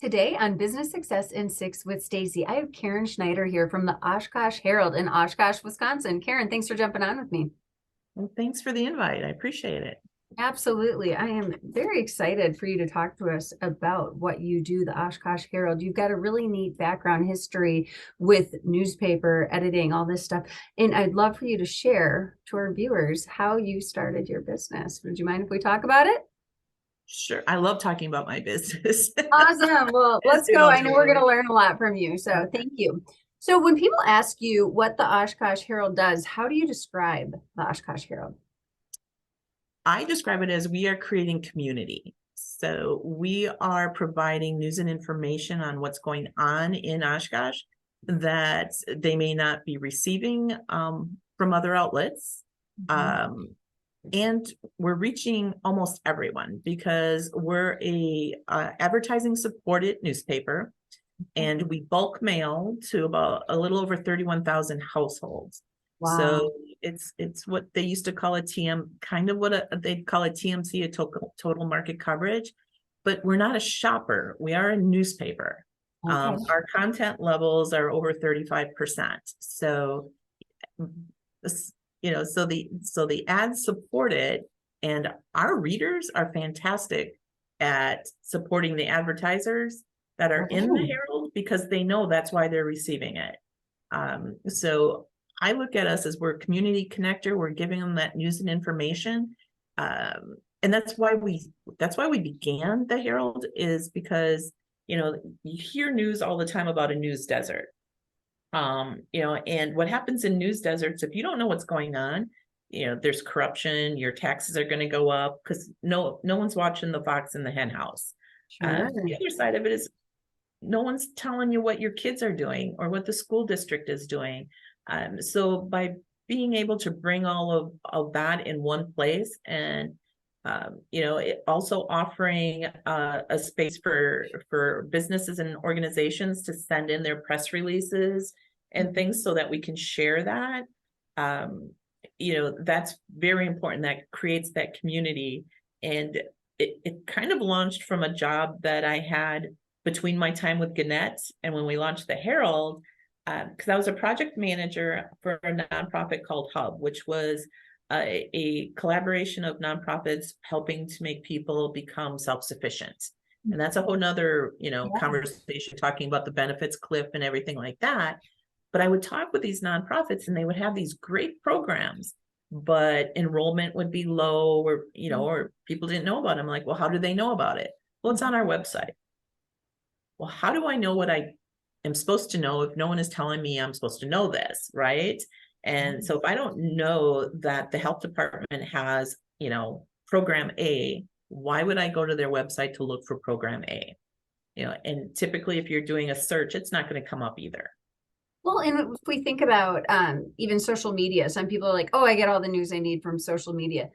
Today on Business Success in Six with Stacie, I have Karen Schneider here from the Oshkosh Herald in Oshkosh, Wisconsin. Karen, thanks for jumping on with me. Well, thanks for the invite. I appreciate it. Absolutely. I am very excited for you to talk to us about what you do, the Oshkosh Herald. You've got a really neat background history with newspaper editing, all this stuff. And I'd love for you to share to our viewers how you started your business. Would you mind if we talk about it? Sure. I love talking about my business. Awesome. Well, As let's you go. all I know we're going do. to learn a lot from you. So thank you. So when people ask you what the Oshkosh Herald does, how do you describe the Oshkosh Herald? I describe it as we are creating community. So we are providing news and information on what's going on in Oshkosh that they may not be receiving from other outlets. And we're reaching almost everyone because we're a advertising supported newspaper, and we bulk mail to about a little over 31,000 households. Wow. So it's what they used to call a TM, kind of what they'd call a TMC, a total market coverage, but we're not a shopper. We are a newspaper. Okay. Our content levels are over 35%. So so the ads support it, and our readers are fantastic at supporting the advertisers that are in the Herald because they know that's why they're receiving it. So I look at us as we're a community connector. We're giving them that news and information. And that's why we began the Herald, is because, you hear news all the time about a news desert. And what happens in news deserts, if you don't know what's going on, there's corruption, your taxes are going to go up because no one's watching the fox in the hen house. Sure. The other side of it is no one's telling you what your kids are doing or what the school district is doing. So by being able to bring all of that in one place, and it also offering a space for businesses and organizations to send in their press releases and things so that we can share that. That's very important. That creates that community. And it kind of launched from a job that I had between my time with Gannett and when we launched the Herald, because I was a project manager for a nonprofit called Hub, which was a collaboration of nonprofits helping to make people become self-sufficient. And that's a whole nother, conversation, talking about the benefits cliff and everything like that. But I would talk with these nonprofits and they would have these great programs, but enrollment would be low, or, or people didn't know about them. I'm like, well, how do they know about it? Well, it's on our website. Well, how do I know what I am supposed to know if no one is telling me I'm supposed to know this, right? And so if I don't know that the health department has, program A, why would I go to their website to look for program A? And typically if you're doing a search, it's not going to come up either. Well, and if we think about even social media, some people are like, oh, I get all the news I need from social media.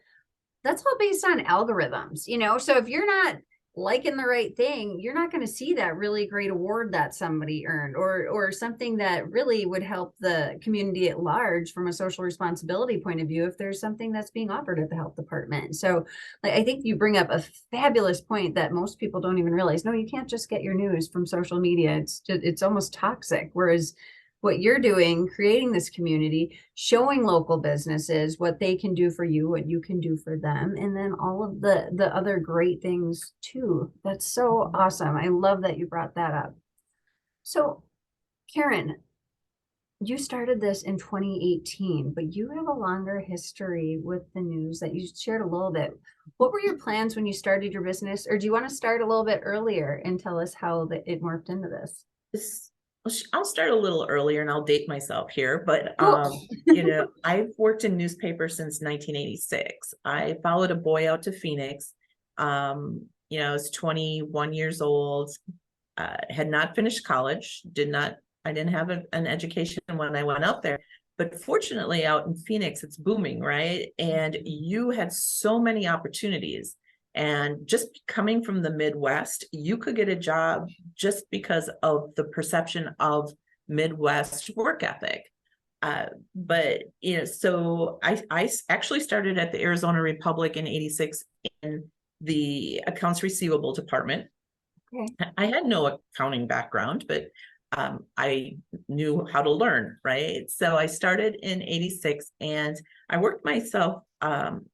That's all based on algorithms, so if you're not liking the right thing, you're not going to see that really great award that somebody earned, or something that really would help the community at large from a social responsibility point of view if there's something that's being offered at the health department. So I think you bring up a fabulous point that most people don't even realize. No, you can't just get your news from social media. It's almost toxic. Whereas what you're doing, creating this community, showing local businesses what they can do for you, what you can do for them, and then all of the other great things too. That's so awesome. I love that you brought that up. So, Karen, you started this in 2018, but you have a longer history with the news that you shared a little bit. What were your plans when you started your business? Or do you want to start a little bit earlier and tell us how it morphed into this? I'll start a little earlier and I'll date myself here, but Cool. I've worked in newspapers since 1986. I followed a boy out to Phoenix. I was 21 years old, had not finished college, I didn't have an education when I went out there. But fortunately, out in Phoenix, it's booming, right? And you had so many opportunities. And just coming from the Midwest, you could get a job just because of the perception of Midwest work ethic. So I actually started at the Arizona Republic in '86 in the accounts receivable department. Okay. I had no accounting background, but I knew how to learn, right? So I started in 86 and I worked myself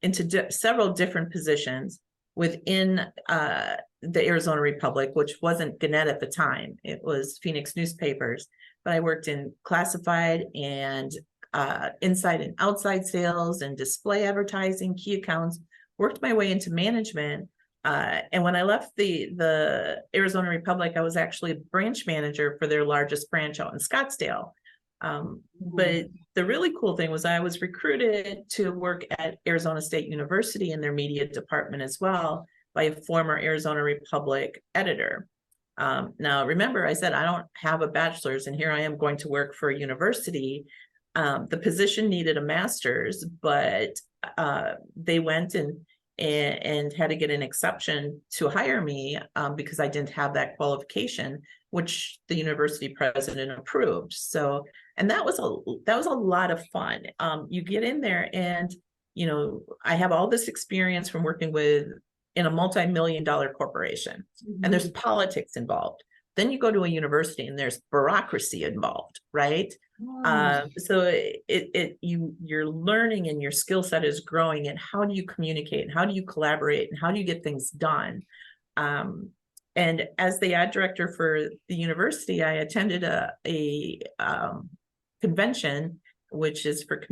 into several different positions within the Arizona Republic, which wasn't Gannett at the time. It was Phoenix Newspapers, but I worked in classified and inside and outside sales and display advertising, key accounts, worked my way into management. And when I left the Arizona Republic, I was actually a branch manager for their largest branch out in Scottsdale. But the really cool thing was I was recruited to work at Arizona State University in their media department as well by a former Arizona Republic editor. Now, remember, I said I don't have a bachelor's, and here I am going to work for a university. The position needed a master's, but they went and had to get an exception to hire me because I didn't have that qualification, which the university president approved. So, and that was a lot of fun. You get in there and, you know, I have all this experience from working in a multi-million-dollar corporation, and there's politics involved. Then you go to a university and there's bureaucracy involved, right? So you're learning and your skill set is growing, and how do you communicate and how do you collaborate and how do you get things done? And as the ad director for the university, I attended a convention, which is for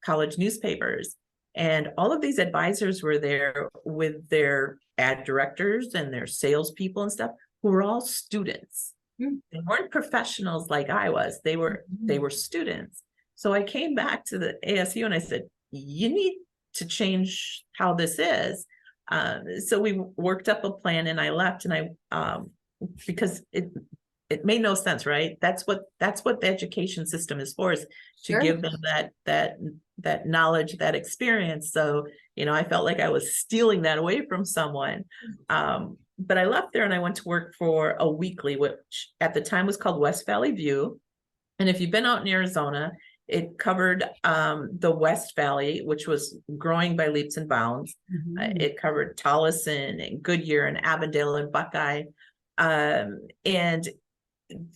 college newspapers. And all of these advisors were there with their ad directors and their salespeople and stuff, who were all students. They weren't professionals like I was. They were students. So I came back to the ASU and I said, you need to change how this is. So we worked up a plan, and I left, and because it made no sense, right? That's what the education system is for, is to give them that knowledge, that experience. So, you know, I felt like I was stealing that away from someone. But I left there and I went to work for a weekly, which at the time was called West Valley View. And if you've been out in Arizona, it covered the West Valley, which was growing by leaps and bounds. It covered Tolleson and Goodyear and Avondale and Buckeye. And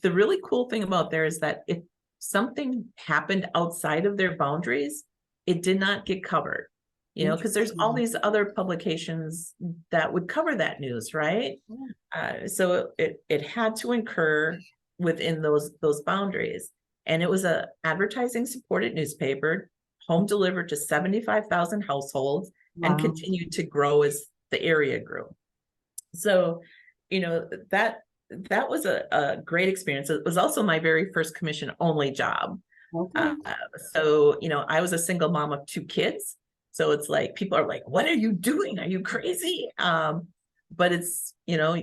the really cool thing about there is that if something happened outside of their boundaries, it did not get covered. You know, because there's all these other publications that would cover that news, right? So it had to incur within those boundaries. And it was a advertising supported newspaper, home delivered to 75,000 households, and continued to grow as the area grew. So, you know, that was a great experience. It was also my very first commission only job. So, you know, I was a single mom of 2 kids. So it's like, people are like, what are you doing? Are you crazy? But it's, you know,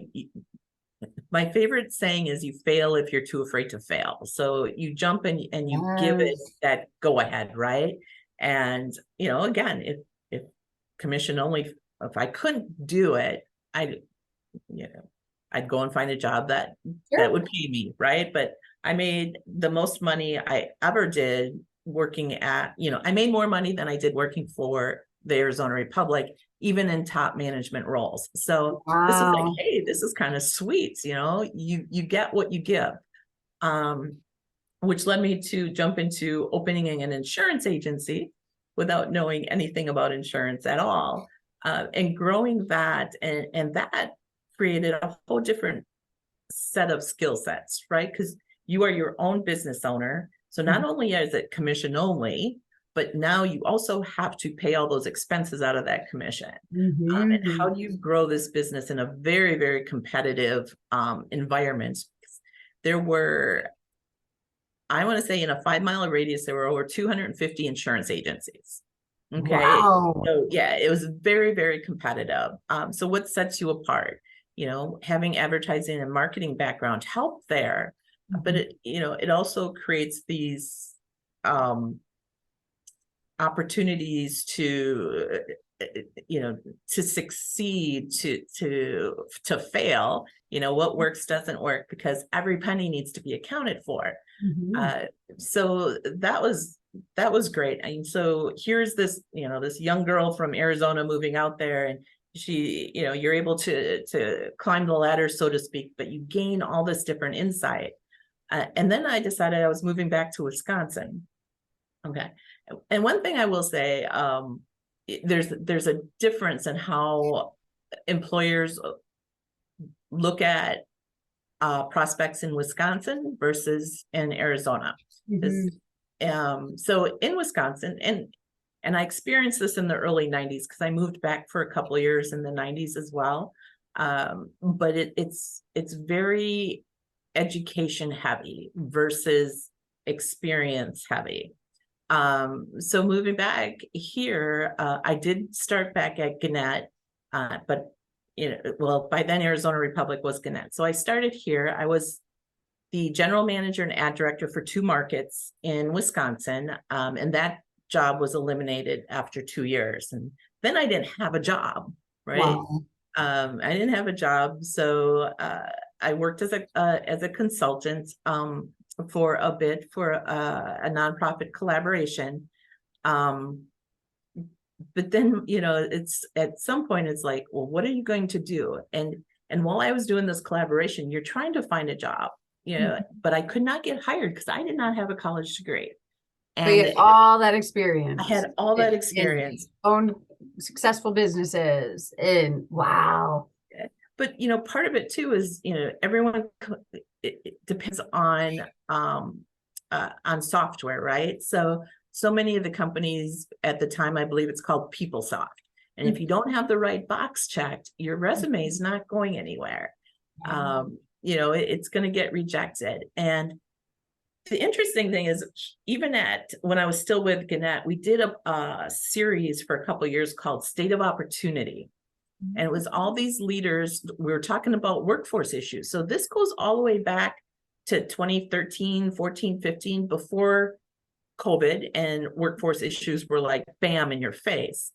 my favorite saying is, you fail if you're too afraid to fail. So you jump in and you give it that go ahead, right? And, you know, again, if commission only, if I couldn't do it, I'd go and find a job that would pay me, right? But I made the most money I ever did working at, you know, I made more money than I did working for the Arizona Republic, even in top management roles. So this is like, hey, this is kind of sweet. You know, you get what you give, which led me to jump into opening an insurance agency without knowing anything about insurance at all, and growing that. And that created a whole different set of skill sets, right? Because you are your own business owner. So not only is it commission only, but now you also have to pay all those expenses out of that commission. And how do you grow this business in a very, very competitive environment? There were, I want to say, in a 5-mile radius, there were over 250 insurance agencies. Okay. So yeah, it was very, very competitive. So what sets you apart? You know, having advertising and marketing background helped there. But it, you know, it also creates these opportunities to, you know, to succeed, to fail. You know, what works doesn't work, because every penny needs to be accounted for. So that was great. And so here's this, you know, this young girl from Arizona moving out there, and you're able to climb the ladder, so to speak, but you gain all this different insight. And then I decided I was moving back to Wisconsin. Okay. And one thing I will say, there's a difference in how employers look at prospects in Wisconsin versus in Arizona. So in Wisconsin, and I experienced this in the early 90s because I moved back for a couple of years in the 90s as well. But it's very education heavy versus experience heavy. So moving back here, I did start back at Gannett, but well, by then Arizona Republic was Gannett. So I started here. I was the general manager and ad director for 2 markets in Wisconsin, and that job was eliminated after 2 years. And then I didn't have a job, right? Wow. I didn't have a job, so I worked as a consultant for a bit for a nonprofit collaboration. But then, it's at some point it's like, well, what are you going to do? And while I was doing this collaboration, you're trying to find a job, but I could not get hired because I did not have a college degree. But you had all that experience. I had all that experience. Owned successful businesses, and wow. But part of it too is everyone, it depends on software, right? So many of the companies at the time, I believe it's called PeopleSoft, and if you don't have the right box checked, your resume is not going anywhere. It's going to get rejected. And the interesting thing is, even when I was still with Gannett, we did a series for a couple of years called State of Opportunity. And it was all these leaders. We were talking about workforce issues. So this goes all the way back to 2013, 14, 15, before COVID, and workforce issues were like bam in your face.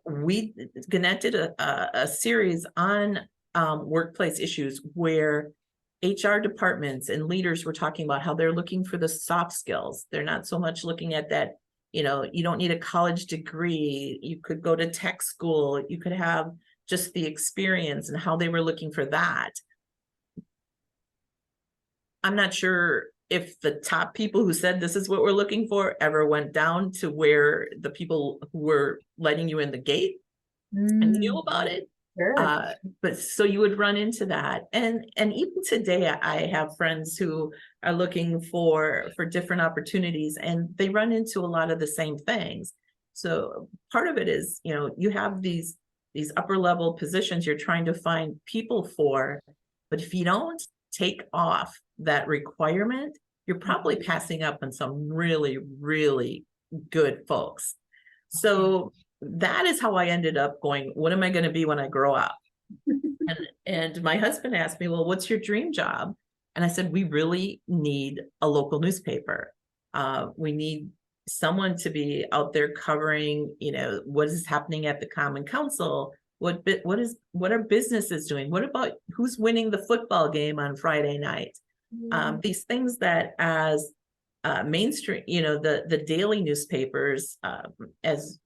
Gannett did a series on workplace issues where HR departments and leaders were talking about how they're looking for the soft skills. They're not so much looking at that, you don't need a college degree. You could go to tech school. You could have just the experience, and how they were looking for that. I'm not sure if the top people who said this is what we're looking for ever went down to where the people who were letting you in the gate and knew about it. Sure. But so you would run into that. And even today, I have friends who are looking for different opportunities, and they run into a lot of the same things. So part of it is, you have these upper level positions you're trying to find people for, but if you don't take off that requirement, you're probably passing up on some really, really good folks. So that is how I ended up going, what am I going to be when I grow up? and my husband asked me, well, what's your dream job? And I said, we really need a local newspaper. We need someone to be out there covering, what is happening at the Common Council. What are businesses doing? What about who's winning the football game on Friday night? These things that as mainstream, the daily newspapers, as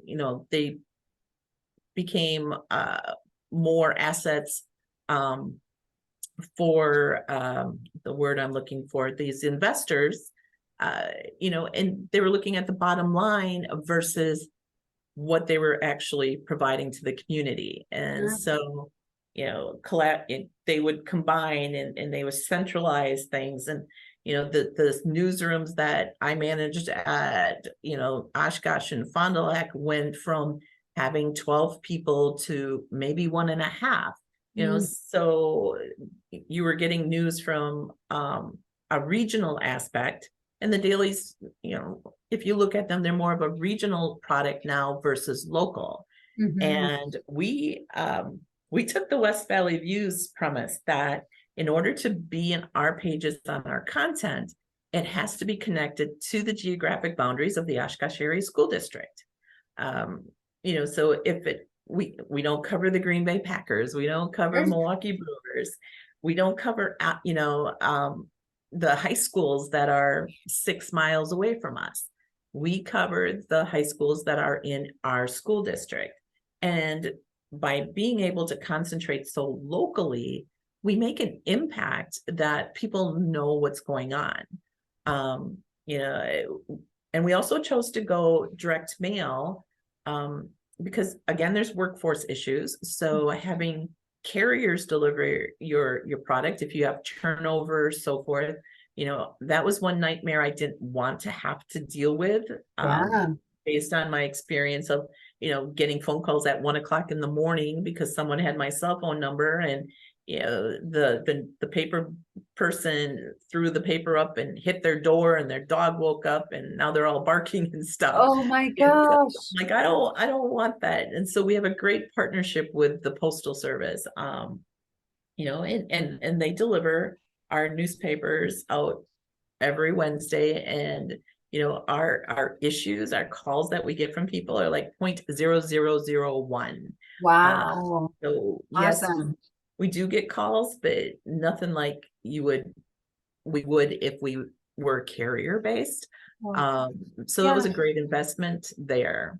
they became more assets for the word I'm looking for, these investors, and they were looking at the bottom line versus what they were actually providing to the community. And so, they would combine and they would centralize things. And the newsrooms that I managed at, Oshkosh and Fond du Lac went from having 12 people to maybe 1.5, so you were getting news from a regional aspect, and the dailies, if you look at them, they're more of a regional product now versus local. And we took the West Valley View's premise that in order to be in our pages on our content, it has to be connected to the geographic boundaries of the Oshkosh Area School District. So if we don't cover the Green Bay Packers, we don't cover Milwaukee Brewers, we don't cover, the high schools that are 6 miles away from us. We cover the high schools that are in our school district. And by being able to concentrate so locally, we make an impact that people know what's going on. You know, and we also chose to go direct mail, because again, there's workforce issues. So having carriers deliver your product, if you have turnover, so forth, you know, that was one nightmare I didn't want to have to deal with, Yeah. based on my experience of, you know, getting phone calls at 1 o'clock in the morning because someone had my cell phone number, and you know, the paper person threw the paper up and hit their door, and their dog woke up, and now they're all barking and stuff. Oh my And so, gosh. like, I don't want that. And so we have a great partnership with the Postal Service, you know, and they deliver our newspapers out every Wednesday. And you know, our issues, our calls that we get from people are like 0.0001. Wow. So yes, Awesome. we do get calls, but nothing like we would if we were carrier based. Wow. So it Yeah. was a great investment there.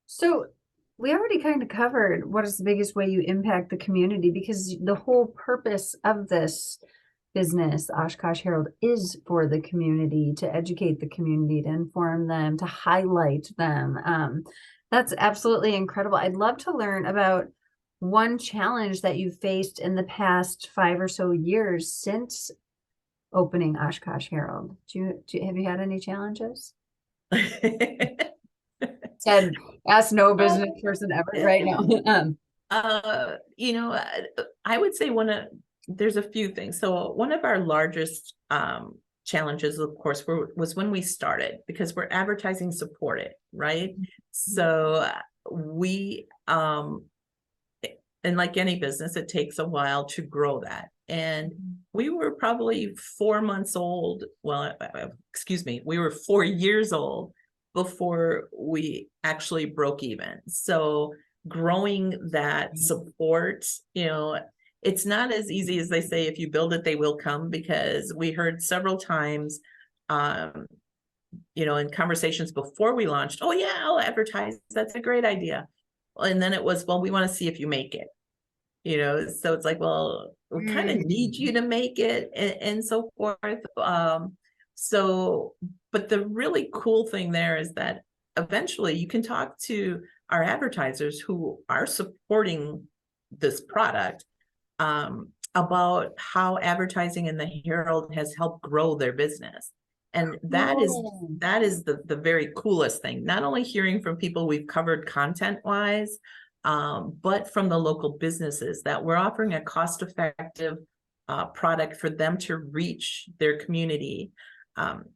So we already kind of covered what is the biggest way you impact the community, because the whole purpose of this business, Oshkosh Herald, is for the community, to educate the community, to inform them, to highlight them. That's absolutely incredible. I'd love to learn about one challenge that you faced in the past 5 or so years since opening Oshkosh Herald. Have you had any challenges? Said, ask no business person ever right now. You know, I would say there's a few things. So one of our largest challenges, of course, was when we started, because we're advertising supported, right? So we, and like any business, it takes a while to grow that. And we were probably 4 months old. Well, excuse me, we were 4 years old before we actually broke even. So growing that support, you know, it's not as easy as they say, if you build it, they will come, because we heard several times, you know, in conversations before we launched, oh yeah, I'll advertise. That's a great idea. And then it was, well, we want to see if you make it, you know? So it's like, well, we kind of need you to make it, and so forth. So, but the really cool thing there is that eventually you can talk to our advertisers who are supporting this product, about how advertising in the Herald has helped grow their business. And that is the very coolest thing. Not only hearing from people we've covered content wise, but from the local businesses, that we're offering a cost-effective product for them to reach their community.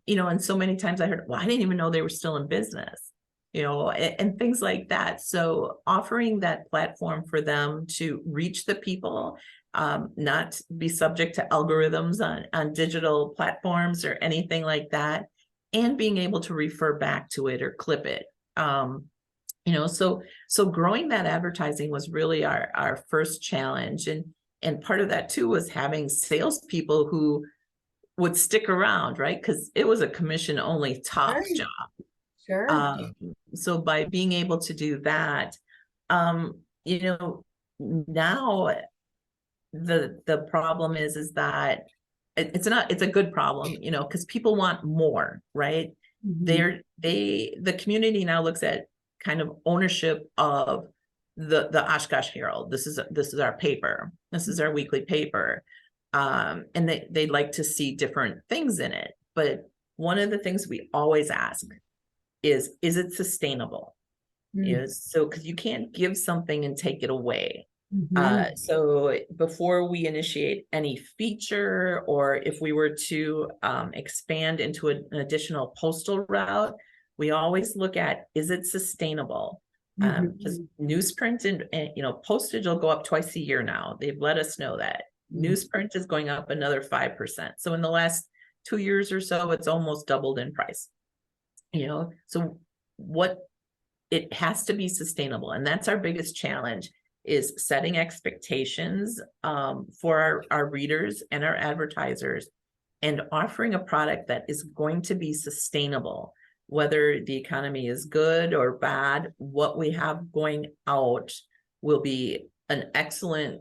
You know, and so many times I heard, well, I didn't even know they were still in business, you know, and things like that. So offering that platform for them to reach the people, not be subject to algorithms on digital platforms or anything like that, and being able to refer back to it or clip it. You know, so growing that advertising was really our first challenge. And part of that too was having salespeople who would stick around, right? Because it was a commission only top job. Sure. So by being able to do that, you know, now the problem is that it's a good problem, you know, because people want more, right? The community now looks at kind of ownership of the Oshkosh Herald. This is our paper. This is our weekly paper. And they like to see different things in it. But one of the things we always ask is it sustainable? You know, so because you can't give something and take it away. So before we initiate any feature, or if we were to expand into an additional postal route, we always look at, is it sustainable? Because newsprint and you know, postage will go up twice a year now. They've let us know that. Newsprint is going up another 5%. So in the last 2 years or so, it's almost doubled in price. You know, so it has to be sustainable, and that's our biggest challenge, is setting expectations for our readers and our advertisers, and offering a product that is going to be sustainable, whether the economy is good or bad. What we have going out will be an excellent,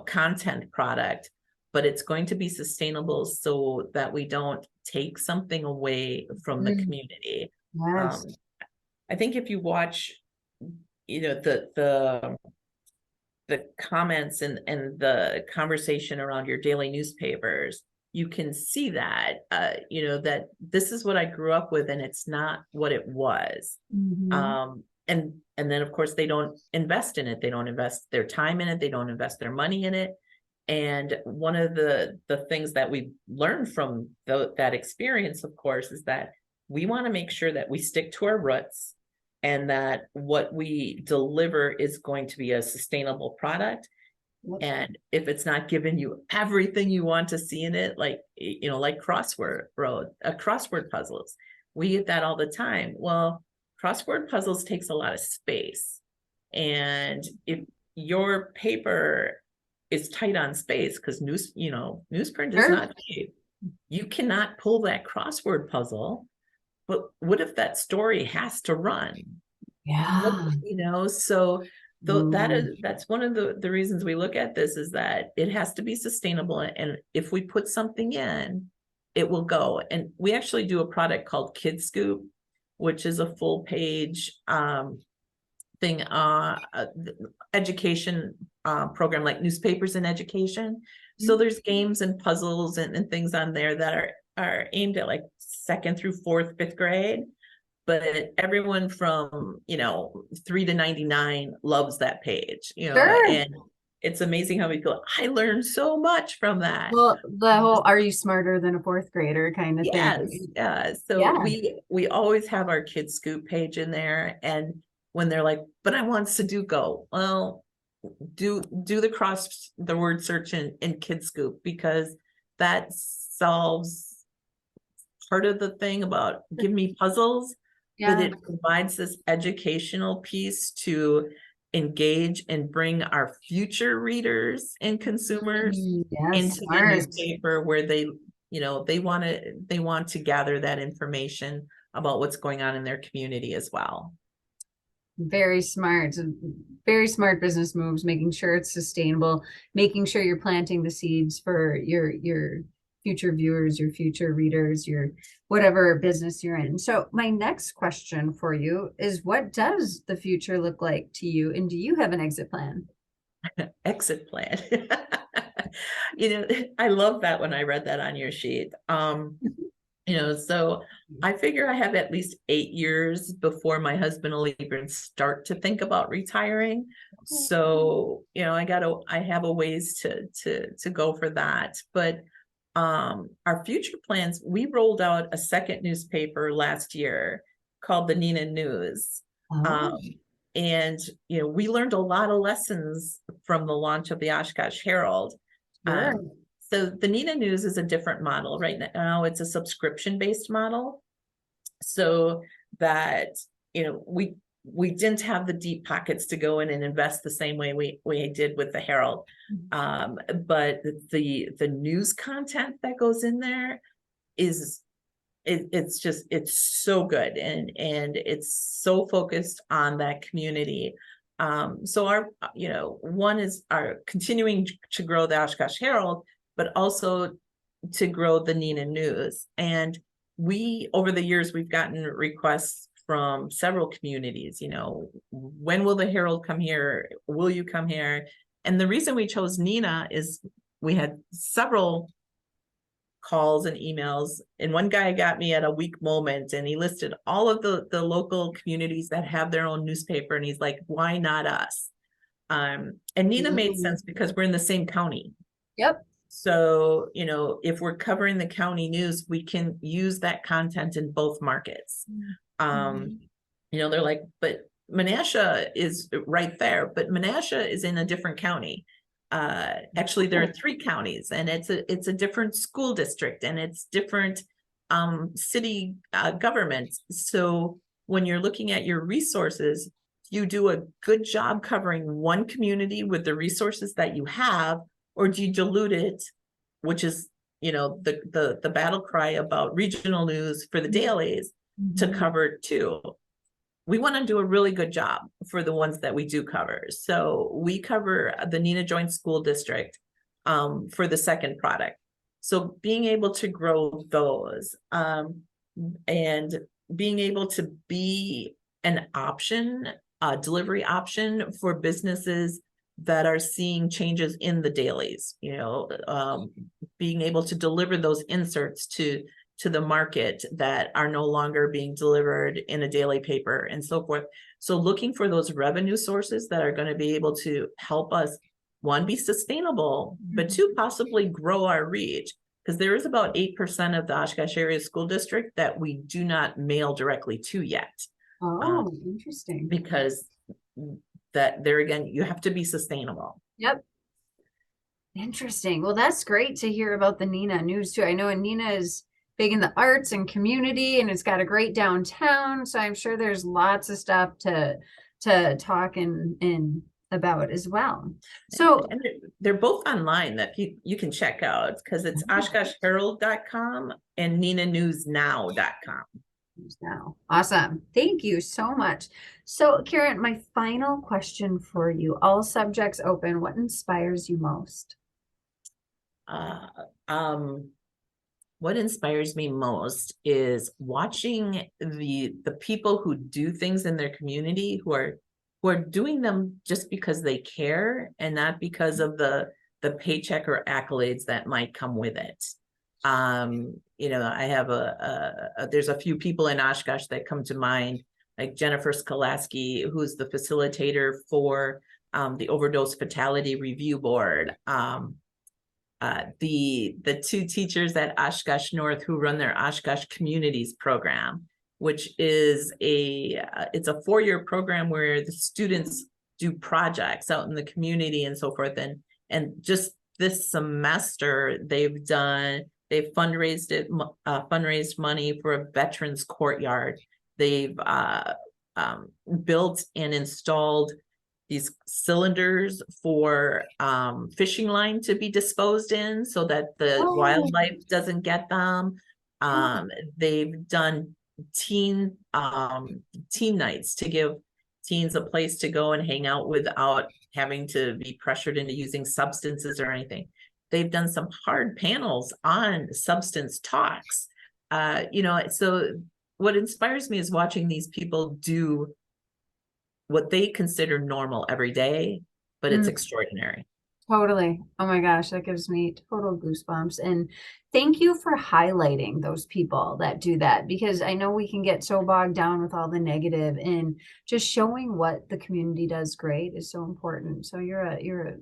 content product, but it's going to be sustainable so that we don't take something away from the community. Yes. I think if you watch, the comments and the conversation around your daily newspapers, you can see that, that this is what I grew up with and it's not what it was. And then of course they don't invest in it. They don't invest their time in it. They don't invest their money in it. And one of the things that we learned from that experience, of course, is that we want to make sure that we stick to our roots and that what we deliver is going to be a sustainable product. And if it's not giving you everything you want to see in it, like crossword puzzles, we get that all the time. Well, crossword puzzles takes a lot of space. And if your paper is tight on space, because newsprint is not cheap, you cannot pull that crossword puzzle. But what if that story has to run? Yeah. So that's one of the reasons we look at this, is that it has to be sustainable. And if we put something in, it will go. And we actually do a product called Kid Scoop, which is a full page thing, education program, like newspapers in education. So there's games and puzzles and things on there that are aimed at like 2nd through 4th, 5th grade. But everyone from 3 to 99 loves that page, and it's amazing how we feel. I learned so much from that. Well, the whole "Are you smarter than a 4th grader" kind of thing. Yeah. So we always have our Kids Scoop page in there, and when they're like, "But I want Sudoku," well, do the word search in Kids Scoop, because that solves part of the thing about give me puzzles. But it provides this educational piece to engage and bring our future readers and consumers into the newspaper, where they want to gather that information about what's going on in their community as well. Very smart business moves, making sure it's sustainable, making sure you're planting the seeds for your future viewers, your future readers, your whatever business you're in. So my next question for you is, what does the future look like to you? And do you have an exit plan? Exit plan. I love that when I read that on your sheet. So I figure I have at least 8 years before my husband will even start to think about retiring. So, I have a ways to go for that. But our future plans, we rolled out a second newspaper last year called the Neenah News. And we learned a lot of lessons from the launch of the Oshkosh Herald. So the Neenah News is a different model. Right now it's a subscription-based model, so that we didn't have the deep pockets to go in and invest the same way we did with the Herald. But the news content that goes in there it's so good, and it's so focused on that community. So our one is our continuing to grow the Oshkosh Herald, but also to grow the Neenah News. And over the years, we've gotten requests from several communities, when will the Herald come here? Will you come here? And the reason we chose Neenah is we had several calls and emails, and one guy got me at a weak moment, and he listed all of the local communities that have their own newspaper, and he's like, why not us? And Neenah made sense because we're in the same county. So, if we're covering the county news, we can use that content in both markets. They're like, but Menasha is right there, but Menasha is in a different county. Actually, there are 3 counties, and it's a different school district, and it's different city government. So when you're looking at your resources, you do a good job covering one community with the resources that you have, or do you dilute it, which is the battle cry about regional news for the dailies, to cover 2. we want to do a really good job for the ones that we do cover. So we cover the Neenah Joint School District for the second product. So being able to grow those and being able to be an option, a delivery option for businesses that are seeing changes in the dailies, being able to deliver those inserts to the market that are no longer being delivered in a daily paper and so forth. So looking for those revenue sources that are going to be able to help us, one, be sustainable, but two, possibly grow our reach. Because there is about 8% of the Oshkosh area school district that we do not mail directly to yet. Oh, interesting. Because that there again, you have to be sustainable. Yep. Interesting. Well, that's great to hear about the Neenah news too. I know Neenah is big in the arts and community, and it's got a great downtown. So I'm sure there's lots of stuff to talk and about as well. So and they're both online that you can check out, because it's OshkoshHerald.com and NeenahNewsNow.com. Now, awesome. Thank you so much. So Karen, my final question for you, all subjects open, what inspires you most? What inspires me most is watching the people who do things in their community, who are doing them just because they care and not because of the paycheck or accolades that might come with it. I have there's a few people in Oshkosh that come to mind, like Jennifer Skolaski, who's the facilitator for the Overdose Fatality Review Board. The two teachers at Oshkosh North who run their Oshkosh Communities program, which is it's a 4-year program where the students do projects out in the community and so forth. And just this semester, they've fundraised money for a veterans courtyard. They've built and installed these cylinders for fishing line to be disposed in so that the wildlife doesn't get them. They've done teen nights to give teens a place to go and hang out without having to be pressured into using substances or anything. They've done some hard panels on substance talks. So what inspires me is watching these people do what they consider normal every day, but it's extraordinary. Totally. Oh my gosh, that gives me total goosebumps. And thank you for highlighting those people that do that, because I know we can get so bogged down with all the negative, and just showing what the community does great is so important. So you're a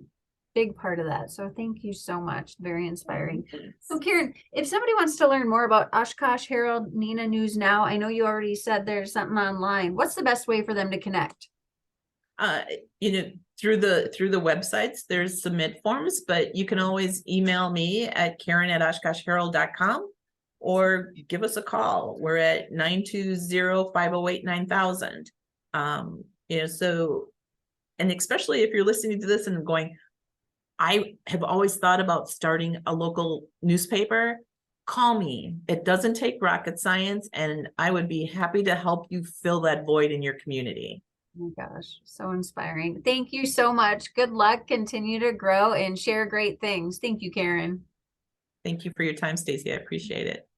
big part of that. So thank you so much. Very inspiring. So Karen, if somebody wants to learn more about Oshkosh Herald, Neenah News Now, I know you already said there's something online. What's the best way for them to connect? Through the websites, there's submit forms, but you can always email me at Karen@OshkoshHerald.com or give us a call. We're at 920-508-9000. And especially if you're listening to this and going, I have always thought about starting a local newspaper, call me. It doesn't take rocket science, and I would be happy to help you fill that void in your community. Oh my gosh, so inspiring. Thank you so much. Good luck. Continue to grow and share great things. Thank you, Karen. Thank you for your time, Stacie. I appreciate it.